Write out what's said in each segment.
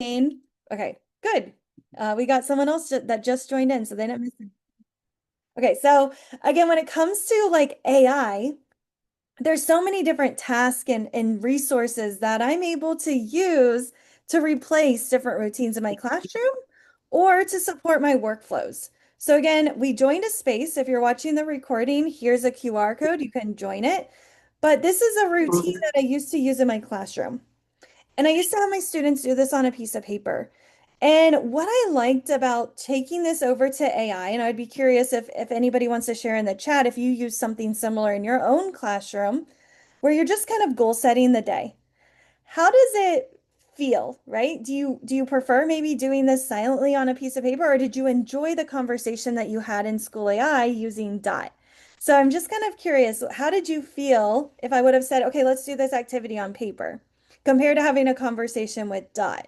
Okay, good. We got someone else that just joined in, so they didn't miss it. Okay, so again, when it comes to like AI, there's so many different tasks and resources that I'm able to use to replace different routines in my classroom or to support my workflows. So again, we joined a space. If you're watching the recording, here's a QR code. You can join it. But this is a routine that I used to use in my classroom. And I used to have my students do this on a piece of paper. And what I liked about taking this over to AI, and I'd be curious if anybody wants to share in the chat if you use something similar in your own classroom where you're just kind of goal setting the day. How does it feel, right? Do you prefer maybe doing this silently on a piece of paper, or did you enjoy the conversation that you had in School AI using Dot? So I'm just kind of curious, how did you feel if I would have said, okay, let's do this activity on paper compared to having a conversation with Dot?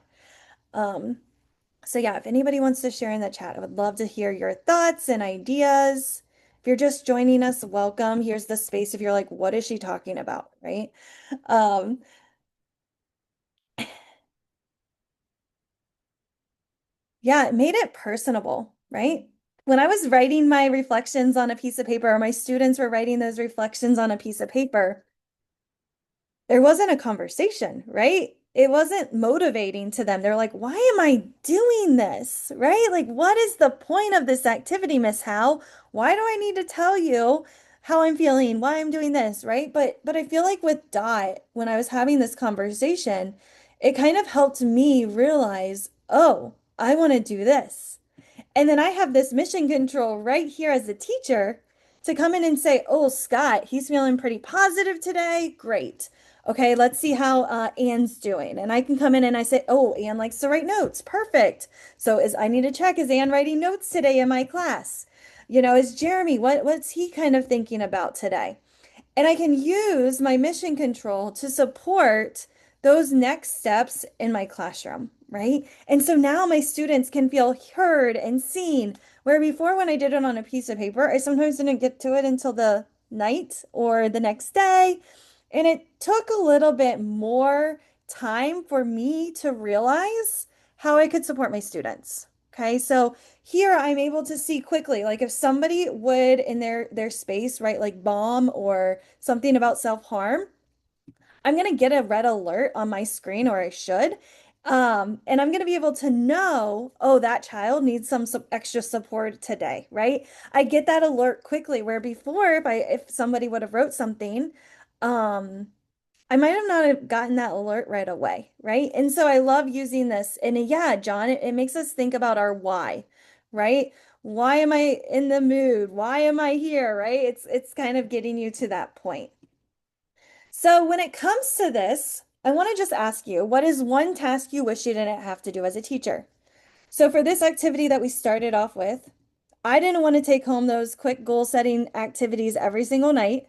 Um, so yeah, if anybody wants to share in the chat, I would love to hear your thoughts and ideas. If you're just joining us, welcome. Here's the space if you're like, what is she talking about, right? Um, Yeah, it made it personable, right? When I was writing my reflections on a piece of paper, or my students were writing those reflections on a piece of paper, there wasn't a conversation, right? It wasn't motivating to them. They're like, why am I doing this? Right? Like, what is the point of this activity, Miss Howe? Why do I need to tell you how I'm feeling, why I'm doing this, right? But I feel like with Dot, when I was having this conversation, it kind of helped me realize, oh, I want to do this. And then I have this mission control right here as a teacher to come in and say, oh, Scott, he's feeling pretty positive today. Great. Okay, let's see how Anne's doing. And I can come in and I say, oh, Anne likes to write notes. Perfect. So I need to check, is Anne writing notes today in my class? You know, is Jeremy, what's he kind of thinking about today? And I can use my mission control to support those next steps in my classroom, right? And so now my students can feel heard and seen, where before when I did it on a piece of paper, I sometimes didn't get to it until the night or the next day. And it took a little bit more time for me to realize how I could support my students. Okay, so here I'm able to see quickly, like if somebody would in their space write like bomb or something about self-harm, I'm gonna get a red alert on my screen, or I should. And I'm gonna be able to know, oh, that child needs some extra support today, right? I get that alert quickly, where before if somebody would have wrote something, um, I might have not have gotten that alert right away, right? And so I love using this. And yeah, John, it makes us think about our why, right? Why am I in the mood? Why am I here, right? It's kind of getting you to that point. So when it comes to this, I want to just ask you, what is one task you wish you didn't have to do as a teacher? So for this activity that we started off with, I didn't want to take home those quick goal setting activities every single night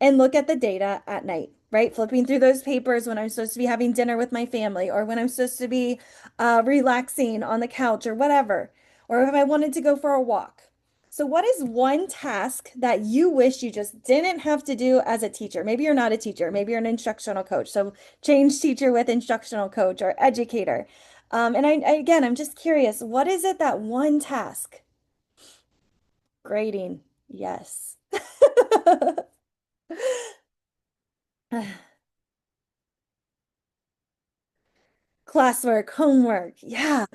and look at the data at night, right? Flipping through those papers when I'm supposed to be having dinner with my family or when I'm supposed to be relaxing on the couch or whatever, or if I wanted to go for a walk. So, what is one task that you wish you just didn't have to do as a teacher? Maybe you're not a teacher, maybe you're an instructional coach. So, change teacher with instructional coach or educator. And again, I'm just curious, what is it that one task? Grading. Yes. Classwork, homework. Yeah.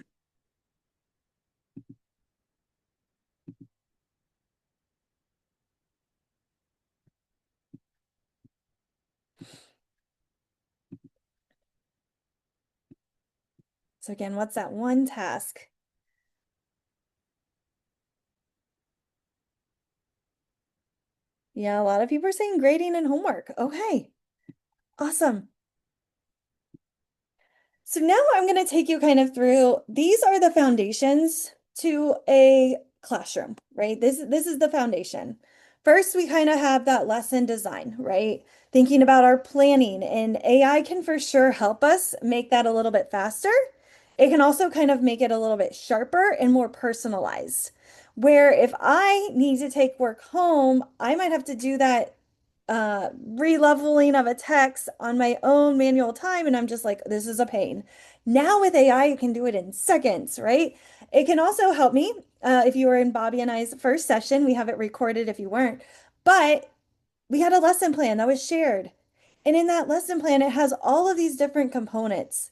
So again, what's that one task? Yeah, a lot of people are saying grading and homework. Okay, awesome. So now I'm going to take you kind of through, these are the foundations to a classroom, right? This is the foundation. First, we kind of have that lesson design, right? Thinking about our planning, and AI can for sure help us make that a little bit faster. It can also kind of make it a little bit sharper and more personalized. Where if I need to take work home, I might have to do that releveling of a text on my own manual time, and I'm just like, this is a pain. Now with AI, you can do it in seconds, right? It can also help me. If you were in Bobby and I's first session, we have it recorded if you weren't, but we had a lesson plan that was shared. And in that lesson plan, it has all of these different components.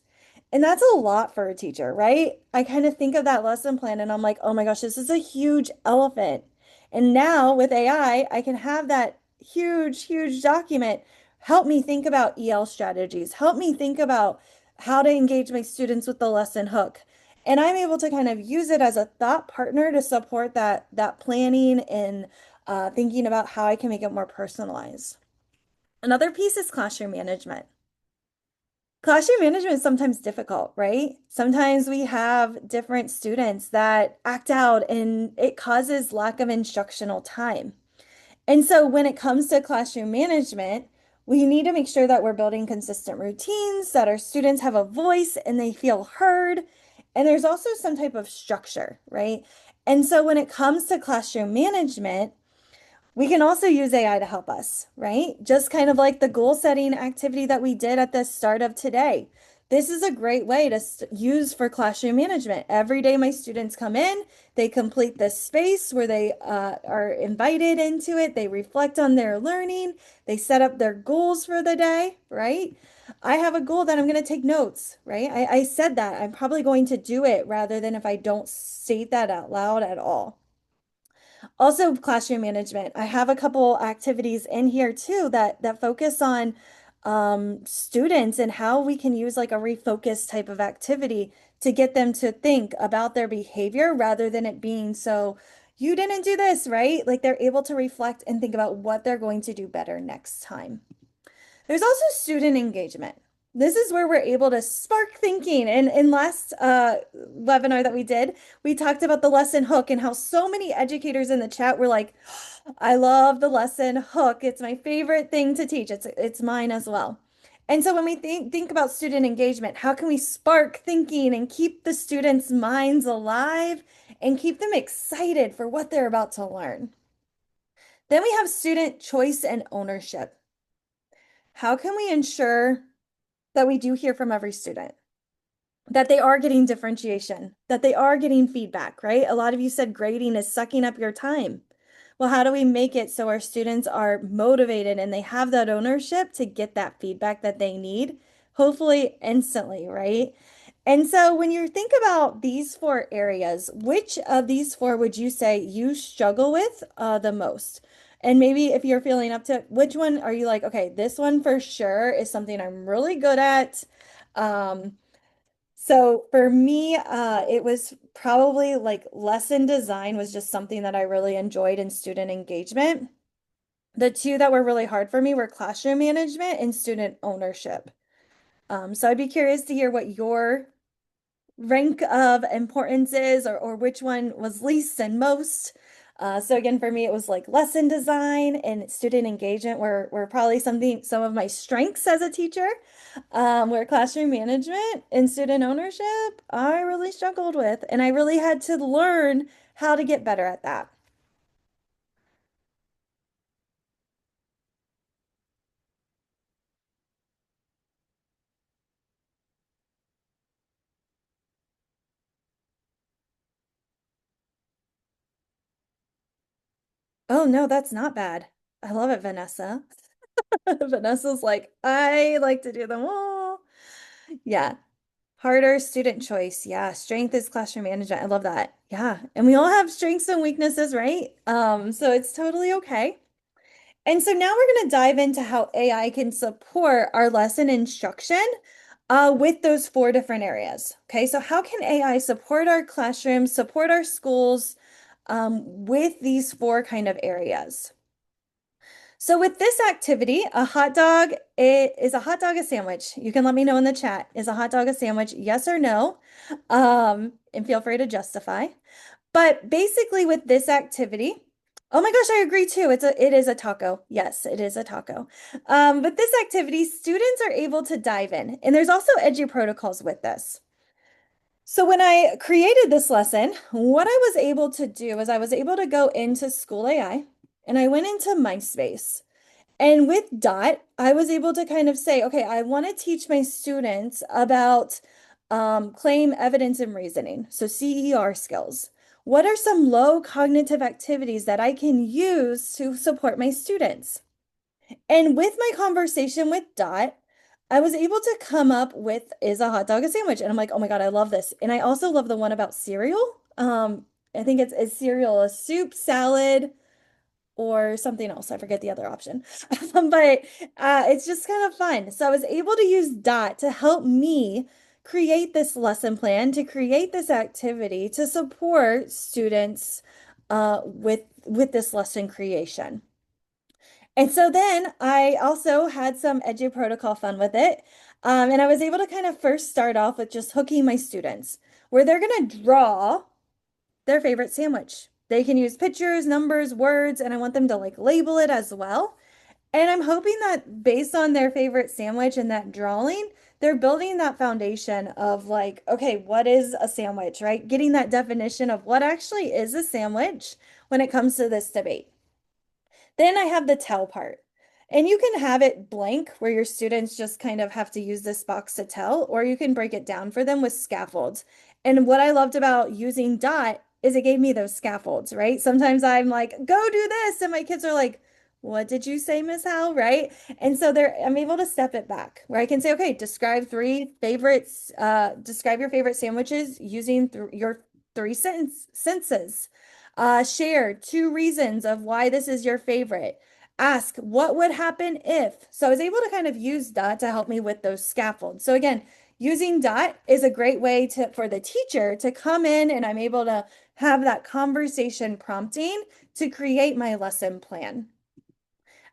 And that's a lot for a teacher, right? I kind of think of that lesson plan and I'm like, oh my gosh, this is a huge elephant. And now with AI, I can have that huge, huge document help me think about EL strategies, help me think about how to engage my students with the lesson hook. And I'm able to kind of use it as a thought partner to support that planning and thinking about how I can make it more personalized. Another piece is classroom management. Classroom management is sometimes difficult, right? Sometimes we have different students that act out and it causes lack of instructional time. And so when it comes to classroom management, we need to make sure that we're building consistent routines, that our students have a voice and they feel heard. And there's also some type of structure, right? And so when it comes to classroom management, we can also use AI to help us, right? Just kind of like the goal setting activity that we did at the start of today. This is a great way to use for classroom management. Every day my students come in, they complete this space where they are invited into it. They reflect on their learning. They set up their goals for the day, right? I have a goal that I'm going to take notes, right? I said that. I'm probably going to do it rather than if I don't state that out loud at all. Also, classroom management. I have a couple activities in here too that focus on students and how we can use like a refocus type of activity to get them to think about their behavior rather than it being so, you didn't do this, right? Like they're able to reflect and think about what they're going to do better next time. There's also student engagement. This is where we're able to spark thinking. And in last webinar that we did, we talked about the lesson hook and how so many educators in the chat were like, I love the lesson hook. It's my favorite thing to teach. It's mine as well. And so when we think about student engagement, how can we spark thinking and keep the students' minds alive and keep them excited for what they're about to learn? Then we have student choice and ownership. How can we ensure that we do hear from every student, that they are getting differentiation, that they are getting feedback, right? A lot of you said grading is sucking up your time. Well, how do we make it so our students are motivated and they have that ownership to get that feedback that they need, hopefully instantly, right? And so when you think about these four areas, which of these four would you say you struggle with the most? And maybe if you're feeling up to it, which one are you like, okay, this one for sure is something I'm really good at. Um, so for me, it was probably like lesson design was just something that I really enjoyed in student engagement. The two that were really hard for me were classroom management and student ownership. So I'd be curious to hear what your rank of importance is or which one was least and most. So again, for me, it was like lesson design and student engagement were probably some of my strengths as a teacher. Where classroom management and student ownership, I really struggled with, and I really had to learn how to get better at that. Oh no, that's not bad. I love it, Vanessa. Vanessa's like, I like to do them all. Yeah. Harder student choice. Yeah. Strength is classroom management. I love that. Yeah. And we all have strengths and weaknesses, right? So it's totally okay. And so now we're going to dive into how AI can support our lesson instruction with those four different areas. Okay. So how can AI support our classrooms, support our schools with these four kind of areas? So with this activity, a hot dog, is a hot dog a sandwich? You can let me know in the chat. Is a hot dog a sandwich? Yes or no? And feel free to justify. But basically with this activity, oh my gosh, I agree too. It is a taco. Yes, it is a taco. But this activity, students are able to dive in, and there's also edgy protocols with this. So when I created this lesson, what I was able to do is I was able to go into School AI and I went into MySpace. And with Dot, I was able to kind of say, okay, I want to teach my students about claim, evidence, and reasoning. So CER skills. What are some low cognitive activities that I can use to support my students? And with my conversation with Dot, I was able to come up with is a hot dog a sandwich? And I'm like, oh my God, I love this. And I also love the one about cereal. I think it's cereal, a soup, salad, or something else. I forget the other option. But it's just kind of fun. So I was able to use Dot to help me create this lesson plan, to create this activity to support students with this lesson creation. And so then I also had some Edu Protocol fun with it. And I was able to kind of first start off with just hooking my students, where they're going to draw their favorite sandwich. They can use pictures, numbers, words, and I want them to like label it as well. And I'm hoping that based on their favorite sandwich and that drawing, they're building that foundation of like, okay, what is a sandwich, right? Getting that definition of what actually is a sandwich when it comes to this debate. Then I have the tell part. And you can have it blank where your students just kind of have to use this box to tell, or you can break it down for them with scaffolds. And what I loved about using Dot is it gave me those scaffolds, right? Sometimes I'm like, go do this. And my kids are like, what did you say, Miss Hal? Right? And so I'm able to step it back where I can say, okay, describe three favorites, describe your favorite sandwiches using your three sentences. Share two reasons of why this is your favorite. Ask what would happen if. So I was able to kind of use Dot to help me with those scaffolds. So again, using Dot is a great way for the teacher to come in and I'm able to have that conversation prompting to create my lesson plan.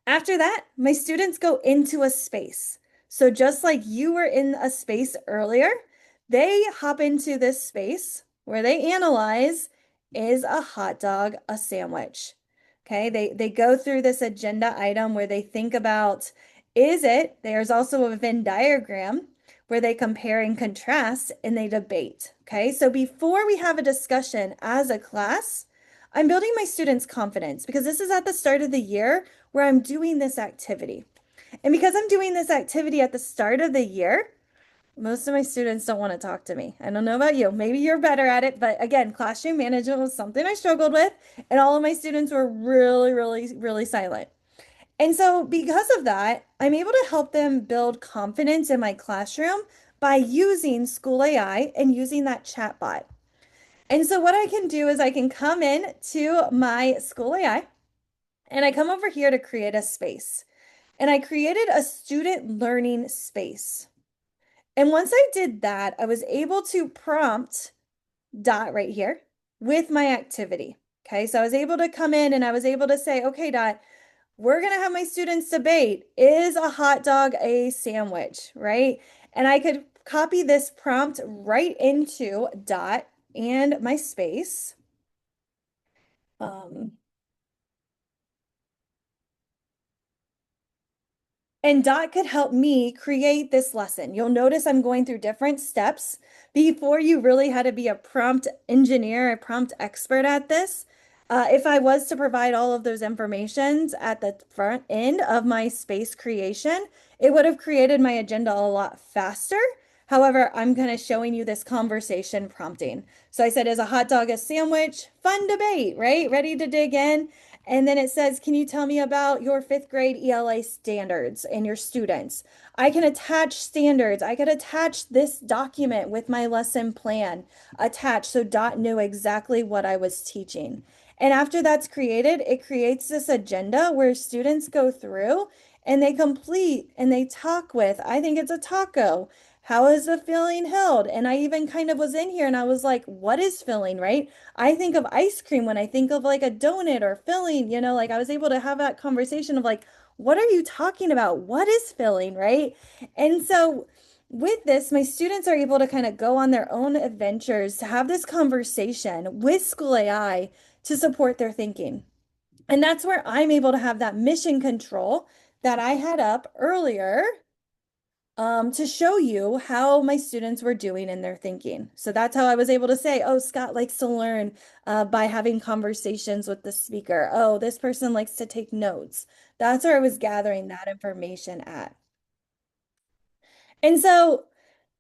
After that, my students go into a space. So just like you were in a space earlier, they hop into this space where they analyze, is a hot dog a sandwich? Okay, they go through this agenda item where they think about, is it? There's also a Venn diagram where they compare and contrast and they debate. Okay, so before we have a discussion as a class, I'm building my students' confidence because this is at the start of the year where I'm doing this activity. And because I'm doing this activity at the start of the year, most of my students don't want to talk to me. I don't know about you. Maybe you're better at it, but again, classroom management was something I struggled with, and all of my students were really, really, really silent. And so, because of that, I'm able to help them build confidence in my classroom by using School AI and using that chatbot. And so, what I can do is I can come in to my School AI and I come over here to create a space. And I created a student learning space. And once I did that, I was able to prompt Dot right here with my activity. Okay, so I was able to come in and I was able to say, okay, Dot, we're going to have my students debate, is a hot dog a sandwich, right? And I could copy this prompt right into Dot and my space. Um, And Dot could help me create this lesson. You'll notice I'm going through different steps. Before you really had to be a prompt engineer, a prompt expert at this. If I was to provide all of those informations at the front end of my space creation, it would have created my agenda a lot faster. However, I'm kind of showing you this conversation prompting. So I said, is a hot dog a sandwich? Fun debate, right? Ready to dig in? And then it says, can you tell me about your fifth grade ELA standards and your students? I can attach standards. I could attach this document with my lesson plan attached so Dot knew exactly what I was teaching. And after that's created, it creates this agenda where students go through and they complete and they talk with, I think it's a taco. How is the filling held? And I even kind of was in here and I was like, what is filling, right? I think of ice cream when I think of like a donut or filling, like I was able to have that conversation of like, what are you talking about? What is filling, right? And so with this, my students are able to kind of go on their own adventures to have this conversation with School AI to support their thinking. And that's where I'm able to have that mission control that I had up earlier to show you how my students were doing in their thinking. So that's how I was able to say, oh, Scott likes to learn by having conversations with the speaker. Oh, this person likes to take notes. That's where I was gathering that information at. And so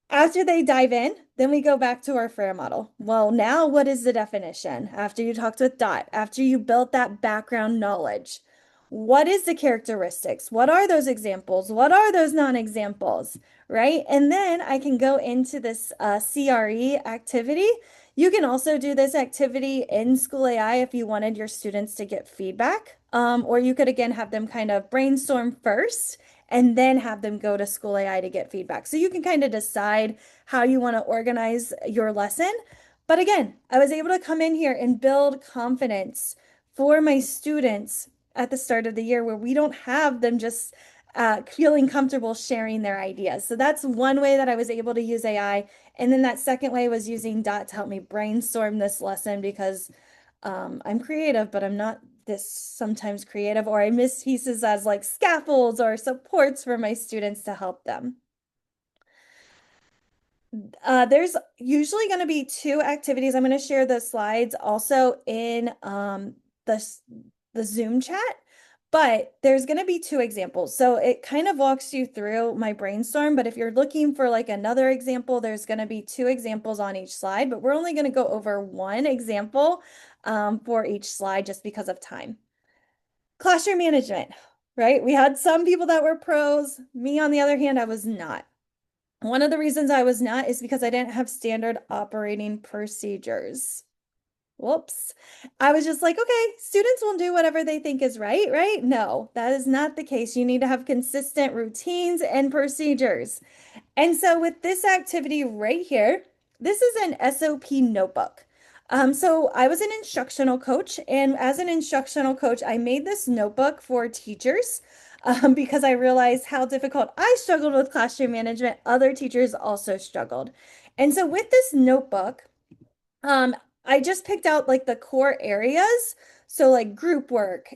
after they dive in, then we go back to our FAIR model. Well, now what is the definition? After you talked with Dot, after you built that background knowledge, what is the characteristics? What are those examples? What are those non-examples? Right? And then I can go into this CRE activity. You can also do this activity in School AI if you wanted your students to get feedback. Or you could again have them kind of brainstorm first and then have them go to School AI to get feedback. So you can kind of decide how you want to organize your lesson. But again, I was able to come in here and build confidence for my students at the start of the year where we don't have them just feeling comfortable sharing their ideas. So that's one way that I was able to use AI. And then that second way was using Dot to help me brainstorm this lesson because I'm creative, but I'm not this sometimes creative, or I miss pieces as like scaffolds or supports for my students to help them. There's usually going to be two activities. I'm going to share the slides also in the, the Zoom chat, but there's going to be two examples. So it kind of walks you through my brainstorm, but if you're looking for like another example, there's going to be two examples on each slide, but we're only going to go over one example for each slide just because of time. Classroom management, right? We had some people that were pros. Me, on the other hand, I was not. One of the reasons I was not is because I didn't have standard operating procedures. Whoops. I was just like, okay, students will do whatever they think is right, right? No, that is not the case. You need to have consistent routines and procedures. And so with this activity right here, this is an SOP notebook. So I was an instructional coach, and as an instructional coach, I made this notebook for teachers because I realized how difficult I struggled with classroom management. Other teachers also struggled. And so with this notebook, um, I just picked out like the core areas. So like group work,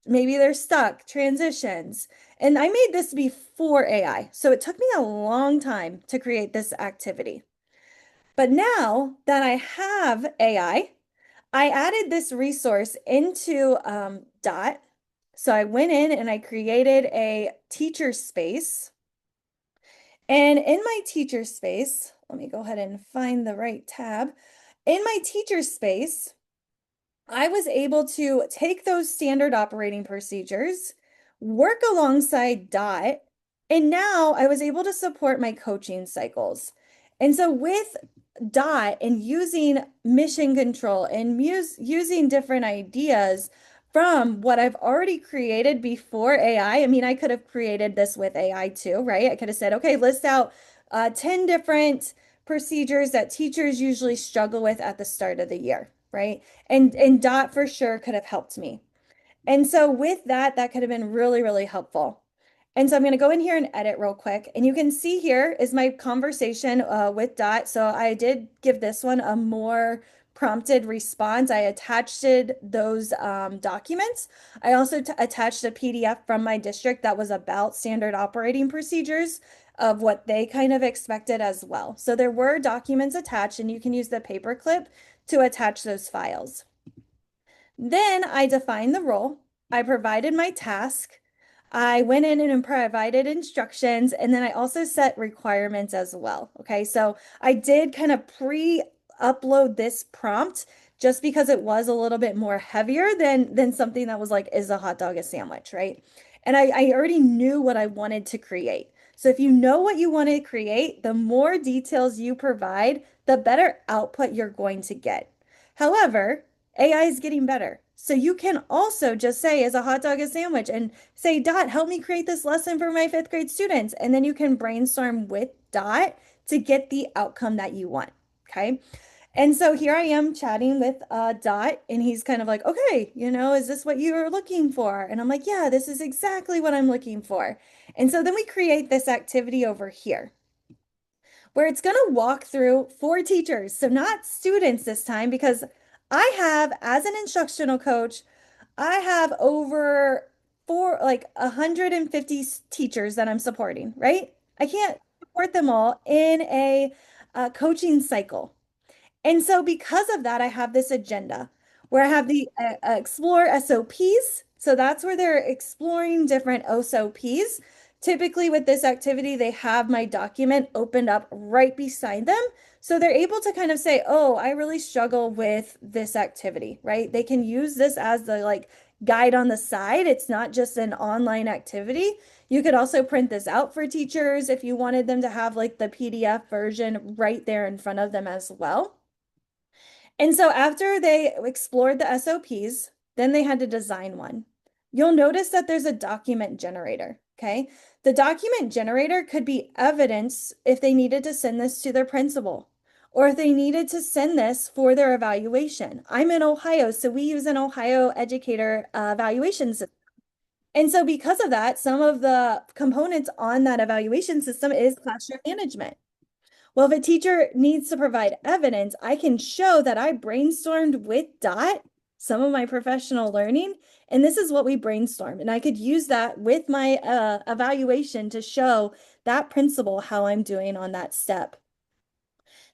maybe they're stuck, transitions. And I made this before AI. So it took me a long time to create this activity. But now that I have I added this resource into Dot. So I went in and I created a teacher space. And in my teacher space, let me go ahead and find the right tab. In my teacher space, I was able to take those standard operating procedures, work alongside Dot, and now I was able to support my coaching cycles. And so with Dot and using mission control and using different ideas from what I've already created before AI. I mean, I could have created this with AI too, right? I could have said, okay, list out 10 different procedures that teachers usually struggle with at the start of the year, right? And Dot for sure could have helped me. And so with that, that could have been really, really helpful. And so I'm going to go in here and edit real quick. And you can see here is my conversation with Dot. So I did give this one a more prompted response. I attached those documents. I also attached a PDF from my district that was about standard operating procedures of what they kind of expected as well. So there were documents attached, and you can use the paperclip to attach those files. Then I defined the role. I provided my task. I went in and provided instructions, and then I also set requirements as well. Okay, so I did kind of pre-upload this prompt just because it was a little bit more heavier than something that was like, is a hot dog a sandwich, right? And I already knew what I wanted to create. So if you know what you want to create, the more details you provide, the better output you're going to get. However, AI is getting better. So you can also just say, is a hot dog a sandwich? And say, Dot, help me create this lesson for my fifth grade students. And then you can brainstorm with Dot to get the outcome that you want. Okay. And so here I am chatting with Dot, and he's kind of like, okay, is this what you were looking for? And I'm like, yeah, this is exactly what I'm looking for. And so then we create this activity over here where it's going to walk through for teachers. So not students this time, because I have, as an instructional coach, I have over like 150 teachers that I'm supporting, right? I can't support them all in a coaching cycle. And so because of that, I have this agenda where I have the explore SOPs. So that's where they're exploring different SOPs. Typically with this activity, they have my document opened up right beside them. So they're able to kind of say, oh, I really struggle with this activity, right? They can use this as the like guide on the side. It's not just an online activity. You could also print this out for teachers if you wanted them to have like the PDF version right there in front of them as well. And so after they explored the SOPs, then they had to design one. You'll notice that there's a document generator, okay? The document generator could be evidence if they needed to send this to their principal or if they needed to send this for their evaluation. I'm in Ohio, so we use an Ohio educator evaluation system. And so because of that, some of the components on that evaluation system is classroom management. Well, if a teacher needs to provide evidence, I can show that I brainstormed with Dot some of my professional learning, and this is what we brainstormed. And I could use that with my evaluation to show that principal how I'm doing on that step.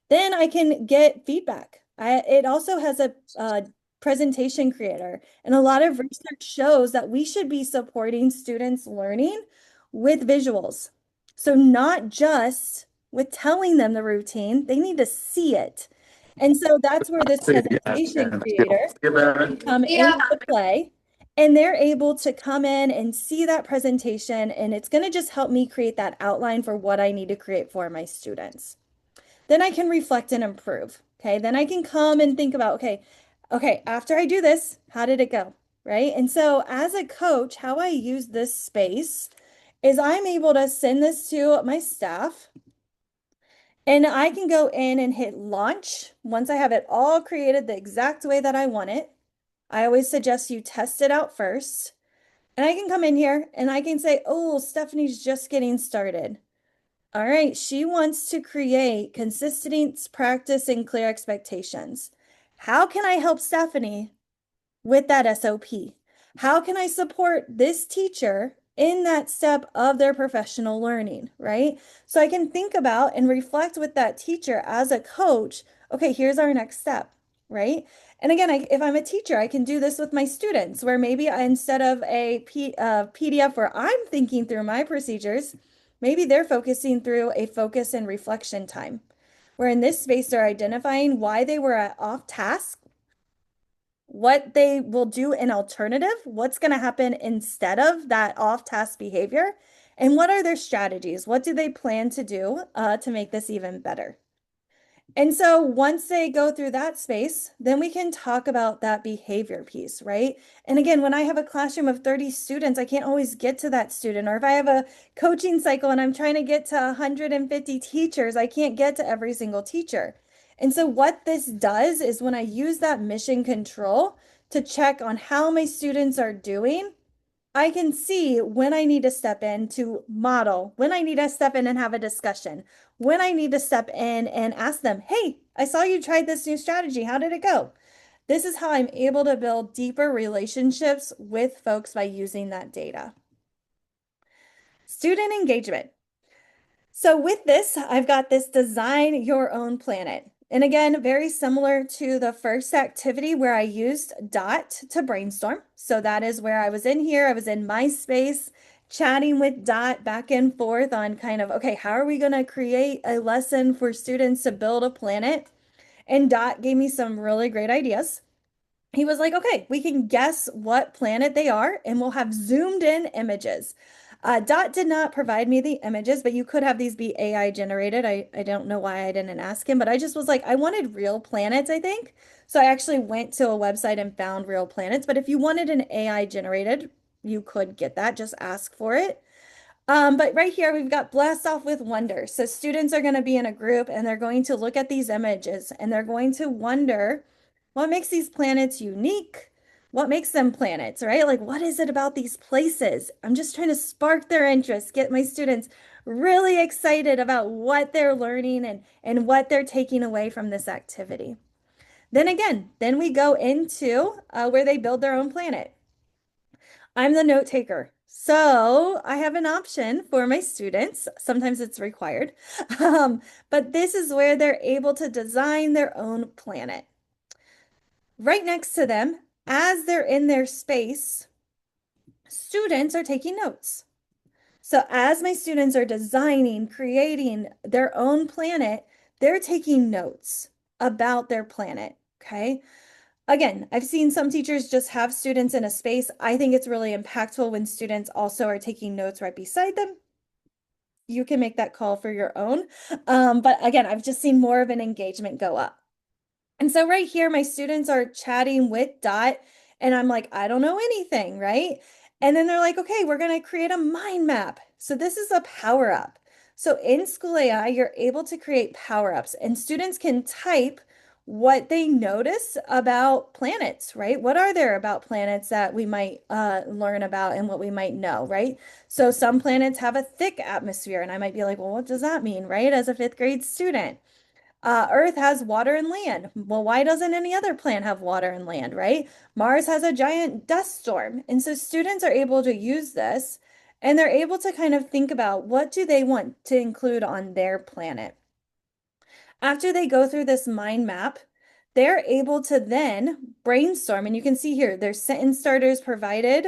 Then I can get feedback. It also has a presentation creator, and a lot of research shows that we should be supporting students' learning with visuals. So not just with telling them the routine, they need to see it. And so that's where this presentation creator can come into play. And they're able to come in and see that presentation, and it's going to just help me create that outline for what I need to create for my students. Then I can reflect and improve. Okay. Then I can come and think about, okay, after I do this, how did it go? Right. And so as a coach, how I use this space is I'm able to send this to my staff and I can go in and hit launch once I have it all created the exact way that I want it. I always suggest you test it out first. And I can come in here and I can say, oh, Stephanie's just getting started. All right, she wants to create consistent practice and clear expectations. How can I help Stephanie with that SOP? How can I support this teacher in that step of their professional learning, right? So I can think about and reflect with that teacher as a coach, okay, here's our next step, right? And again, if I'm a teacher, I can do this with my students where maybe instead of a PDF where I'm thinking through my procedures, maybe they're focusing through a focus and reflection time, where in this space they're identifying why they were off task, what they will do in alternative, what's going to happen instead of that off-task behavior, and what are their strategies? What do they plan to do to make this even better? And so once they go through that space, then we can talk about that behavior piece, right? And again, when I have a classroom of 30 students, I can't always get to that student. Or if I have a coaching cycle and I'm trying to get to 150 teachers, I can't get to every single teacher. And so what this does is when I use that mission control to check on how my students are doing, I can see when I need to step in to model, when I need to step in and have a discussion, when I need to step in and ask them, hey, I saw you tried this new strategy. How did it go? This is how I'm able to build deeper relationships with folks by using that data. Student engagement. So with this, I've got this design your own planet. And again, very similar to the first activity where I used Dot to brainstorm. So that is where I was in here. I was in my space chatting with Dot back and forth on kind of, okay, how are we going to create a lesson for students to build a planet? And Dot gave me some really great ideas. He was like, okay, we can guess what planet they are, and we'll have zoomed in images. Dot did not provide me the images, but you could have these be AI generated. I don't know why I didn't ask him, but I just was like, I wanted real planets, I think. So I actually went to a website and found real planets. But if you wanted an AI generated, you could get that. Just ask for it. But right here, we've got blast off with wonder. So students are going to be in a group and they're going to look at these images and they're going to wonder what makes these planets unique? What makes them planets, right? Like, what is it about these places? I'm just trying to spark their interest, get my students really excited about what they're learning and what they're taking away from this activity. Then again, then we go into where they build their own planet. I'm the note taker. So I have an option for my students. Sometimes it's required. Um, but this is where they're able to design their own planet. Right next to them, as they're in their space, students are taking notes. So as my students are designing, creating their own planet, they're taking notes about their planet. Okay. Again, I've seen some teachers just have students in a space. I think it's really impactful when students also are taking notes right beside them. You can make that call for your own. But again, I've just seen more of an engagement go up. And so right here, my students are chatting with Dot, and I'm like, I don't know anything, right? And then they're like, okay, we're going to create a mind map. So this is a power up. So in School AI, you're able to create power ups, and students can type what they notice about planets, right? What are there about planets that we might learn about and what we might know, right? So some planets have a thick atmosphere, and I might be like, well, what does that mean, right? As a fifth grade student. Earth has water and land. Well, why doesn't any other planet have water and land, right? Mars has a giant dust storm. And so students are able to use this and they're able to kind of think about what do they want to include on their planet. After they go through this mind map, they're able to then brainstorm. And you can see here, there's sentence starters provided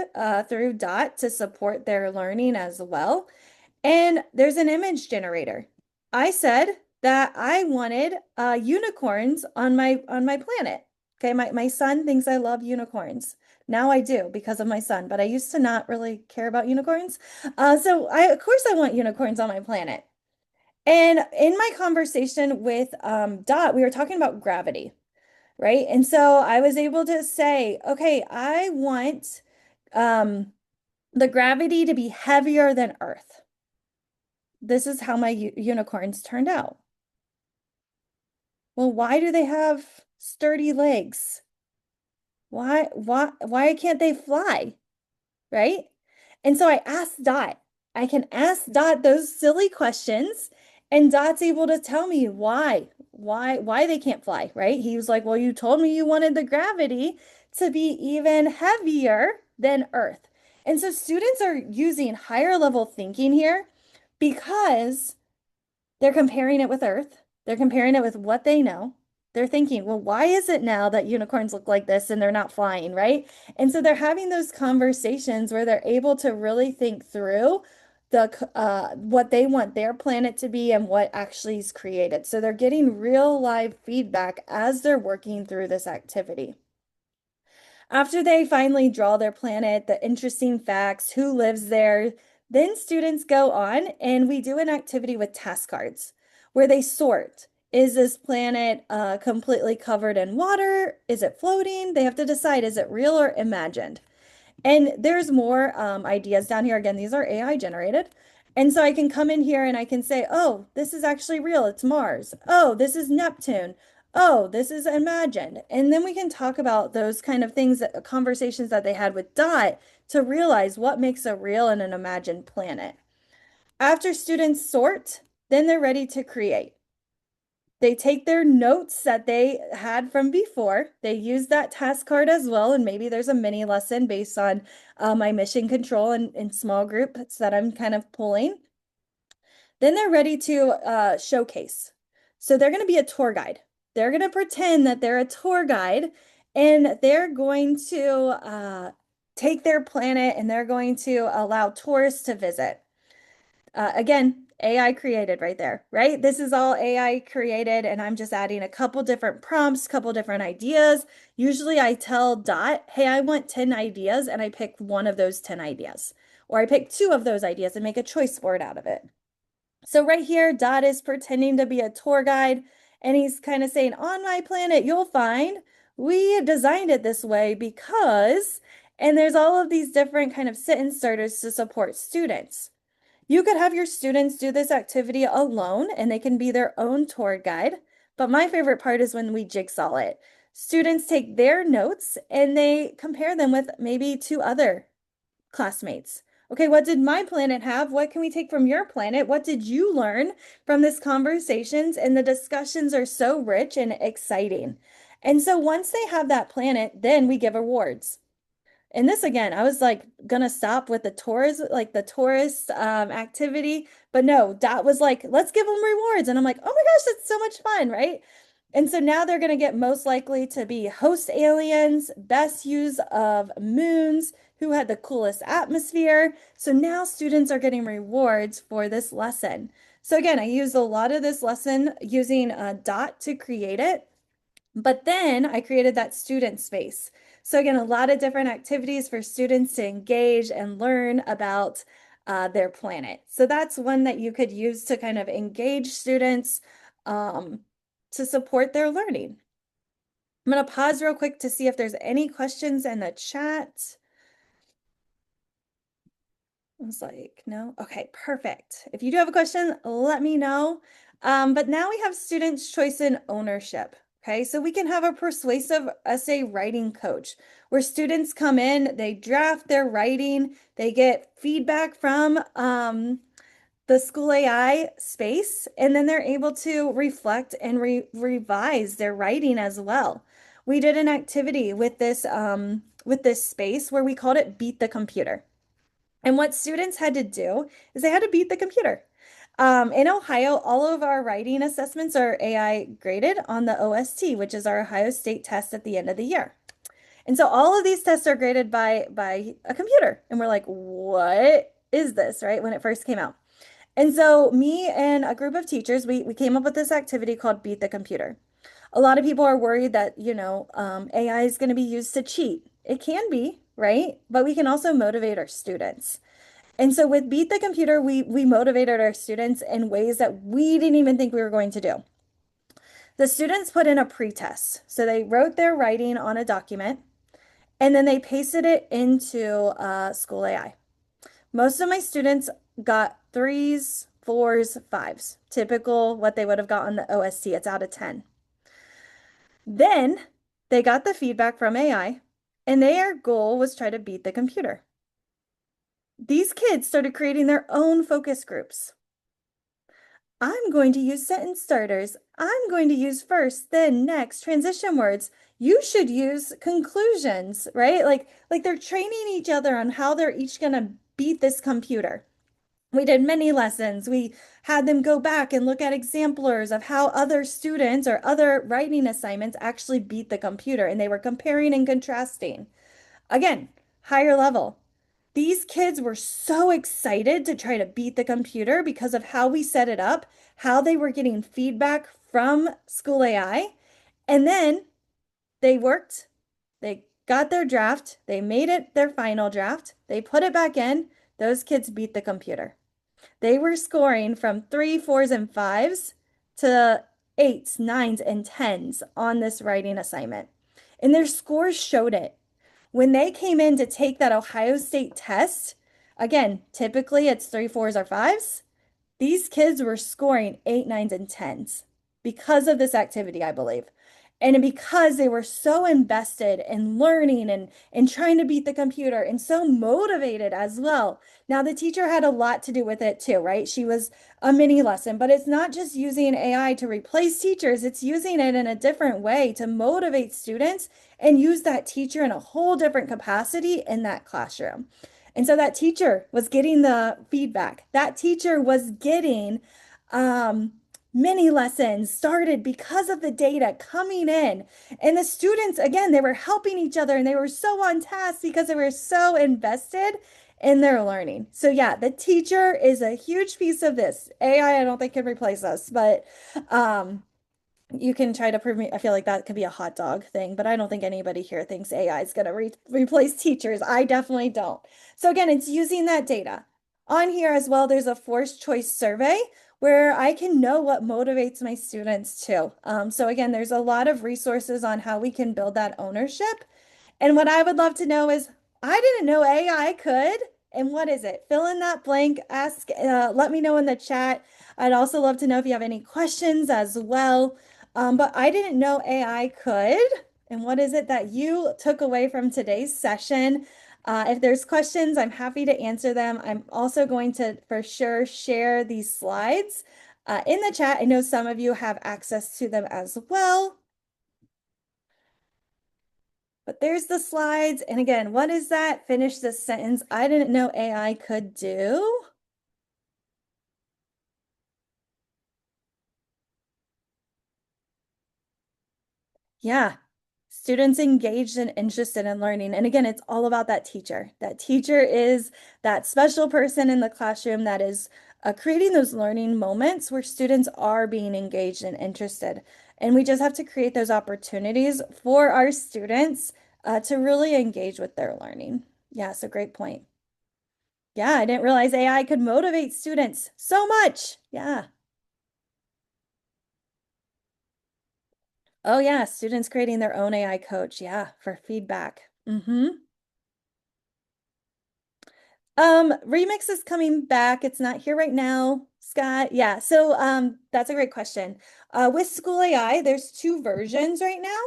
through Dot to support their learning as well. And there's an image generator. I said that I wanted unicorns on my planet. Okay, my son thinks I love unicorns. Now I do because of my son, but I used to not really care about unicorns. So of course I want unicorns on my planet. And in my conversation with Dot, we were talking about gravity, right? And so I was able to say, okay, I want um, the gravity to be heavier than Earth. This is how my unicorns turned out. Well, why do they have sturdy legs? Why can't they fly? Right? And so I asked Dot. I can ask Dot those silly questions, and Dot's able to tell me why they can't fly, right? He was like, "Well, you told me you wanted the gravity to be even heavier than Earth." And so students are using higher level thinking here because they're comparing it with Earth. They're comparing it with what they know. They're thinking, well, why is it now that unicorns look like this and they're not flying, right? And so they're having those conversations where they're able to really think through the what they want their planet to be and what actually is created. So they're getting real live feedback as they're working through this activity. After they finally draw their planet, the interesting facts, who lives there, then students go on and we do an activity with task cards where they sort. Is this planet completely covered in water? Is it floating? They have to decide, is it real or imagined? And there's more ideas down here. Again, these are AI generated. And so I can come in here and I can say, oh, this is actually real. It's Mars. Oh, this is Neptune. Oh, this is imagined. And then we can talk about those kind of things, conversations that they had with Dot to realize what makes a real and an imagined planet. After students sort, then they're ready to create. They take their notes that they had from before. They use that task card as well. And maybe there's a mini lesson based on my mission control and small groups that I'm kind of pulling. Then they're ready to showcase. So they're going to be a tour guide. They're going to pretend that they're a tour guide and they're going to take their planet and they're going to allow tourists to visit. Again, AI created right there, right? This is all AI created, and I'm just adding a couple different prompts, couple different ideas. Usually I tell Dot, hey, I want 10 ideas, and I pick one of those 10 ideas. Or I pick two of those ideas and make a choice board out of it. So right here, Dot is pretending to be a tour guide, and he's kind of saying, on my planet, you'll find we designed it this way because, and there's all of these different kind of sentence starters to support students. You could have your students do this activity alone and they can be their own tour guide. But my favorite part is when we jigsaw it. Students take their notes and they compare them with maybe two other classmates. Okay, what did my planet have? What can we take from your planet? What did you learn from this conversations? And the discussions are so rich and exciting. And so once they have that planet, then we give awards. And this again, I was like gonna stop with the tourist, like the tourist activity, but no, Dot was like, let's give them rewards. And I'm like, oh my gosh, that's so much fun, right? And so now they're gonna get most likely to be host aliens, best use of moons, who had the coolest atmosphere. So now students are getting rewards for this lesson. So again, I used a lot of this lesson using Dot to create it. But then I created that student space. So again, a lot of different activities for students to engage and learn about their planet. So that's one that you could use to kind of engage students um, to support their learning. I'm going to pause real quick to see if there's any questions in the chat. I was like, no? Okay, perfect. If you do have a question, let me know. But now we have students' choice and ownership. Okay, so we can have a persuasive essay writing coach where students come in, they draft their writing, they get feedback from the School AI space, and then they're able to reflect and revise their writing as well. We did an activity with this space where we called it Beat the Computer. And what students had to do is they had to beat the computer. In Ohio, all of our writing assessments are AI graded on the OST, which is our Ohio State test at the end of the year. And so all of these tests are graded by a computer. And we're like, what is this, right? When it first came out. And so me and a group of teachers, we came up with this activity called Beat the Computer. A lot of people are worried that, AI is going to be used to cheat. It can be, right? But we can also motivate our students. And so with Beat the Computer, we motivated our students in ways that we didn't even think we were going to do. The students put in a pretest. So they wrote their writing on a document and then they pasted it into School AI. Most of my students got threes, fours, fives, typical what they would have got on the OST. It's out of 10. Then they got the feedback from AI and their goal was try to beat the computer. These kids started creating their own focus groups. I'm going to use sentence starters. I'm going to use first, then, next, transition words. You should use conclusions, right? Like they're training each other on how they're each going to beat this computer. We did many lessons. We had them go back and look at exemplars of how other students or other writing assignments actually beat the computer, and they were comparing and contrasting. Again, higher level. These kids were so excited to try to beat the computer because of how we set it up, how they were getting feedback from School AI. And then they worked, they got their draft, they made it their final draft, they put it back in. Those kids beat the computer. They were scoring from three, fours, and fives to eights, nines, and tens on this writing assignment. And their scores showed it. When they came in to take that Ohio State test, again, typically it's three, fours, or fives. These kids were scoring eight, nines, and tens because of this activity, I believe. And because they were so invested in learning and trying to beat the computer and so motivated as well. Now, the teacher had a lot to do with it too, right? She was a mini lesson, but it's not just using AI to replace teachers, it's using it in a different way to motivate students and use that teacher in a whole different capacity in that classroom. And so that teacher was getting the feedback. That teacher was getting many lessons started because of the data coming in. And the students, again, they were helping each other and they were so on task because they were so invested in their learning. So yeah, the teacher is a huge piece of this. AI, I don't think can replace us, but you can try to prove me. I feel like that could be a hot dog thing, but I don't think anybody here thinks AI is going to replace teachers. I definitely don't. So again, it's using that data. On here as well, there's a forced choice survey where I can know what motivates my students too. So again, there's a lot of resources on how we can build that ownership. And what I would love to know is, I didn't know AI could. And what is it? Fill in that blank, ask, let me know in the chat. I'd also love to know if you have any questions as well. But I didn't know AI could. And what is it that you took away from today's session? If there's questions, I'm happy to answer them. I'm also going to for sure share these slides in the chat. I know some of you have access to them as well. But there's the slides. And again, what is that? Finish this sentence. I didn't know AI could do. Yeah. Students engaged and interested in learning. And again, it's all about that teacher. That teacher is that special person in the classroom that is creating those learning moments where students are being engaged and interested. And we just have to create those opportunities for our students to really engage with their learning. Yeah, so great point. Yeah, I didn't realize AI could motivate students so much. Yeah. Oh, yeah, students creating their own AI coach. Yeah, for feedback. Remix is coming back. It's not here right now, Scott. Yeah, so that's a great question. With School AI, there's two versions right now.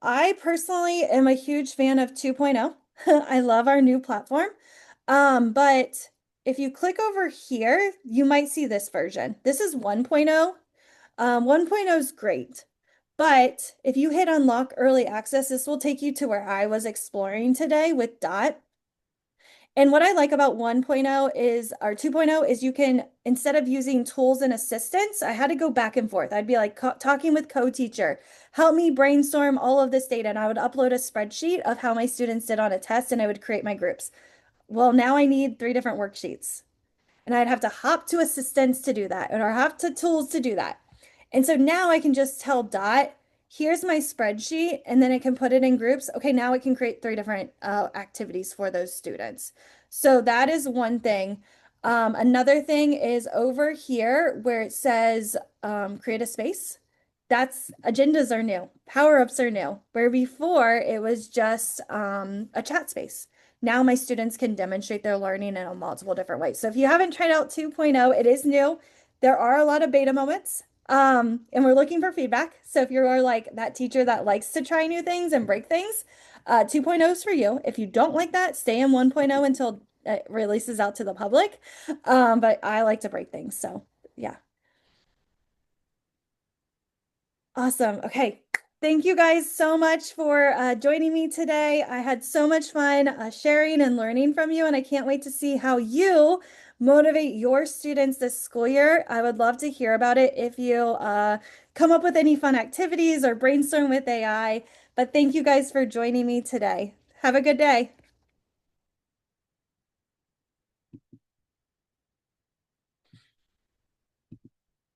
I personally am a huge fan of 2.0. I love our new platform. But if you click over here, you might see this version. This is 1.0. 1.0 is great. But if you hit unlock early access, this will take you to where I was exploring today with Dot. And what I like about 1.0 is, or 2.0 is you can, instead of using tools and assistants, I had to go back and forth. I'd be like talking with co-teacher, help me brainstorm all of this data. And I would upload a spreadsheet of how my students did on a test and I would create my groups. Well, now I need three different worksheets and I'd have to hop to assistants to do that or hop to tools to do that. And so now I can just tell Dot, here's my spreadsheet, and then it can put it in groups. Okay, now it can create three different activities for those students. So that is one thing. Another thing is over here where it says create a space. That's agendas are new, power ups are new, where before it was just a chat space. Now my students can demonstrate their learning in a multiple different ways. So if you haven't tried out 2.0, it is new. There are a lot of beta moments. And we're looking for feedback. So if you're like that teacher that likes to try new things and break things, 2.0 is for you. If you don't like that, stay in 1.0 until it releases out to the public. But I like to break things. So yeah. Awesome. Okay. Thank you guys so much for joining me today. I had so much fun sharing and learning from you, and I can't wait to see how you motivate your students this school year. I would love to hear about it if you come up with any fun activities or brainstorm with AI. But thank you guys for joining me today. Have a good day.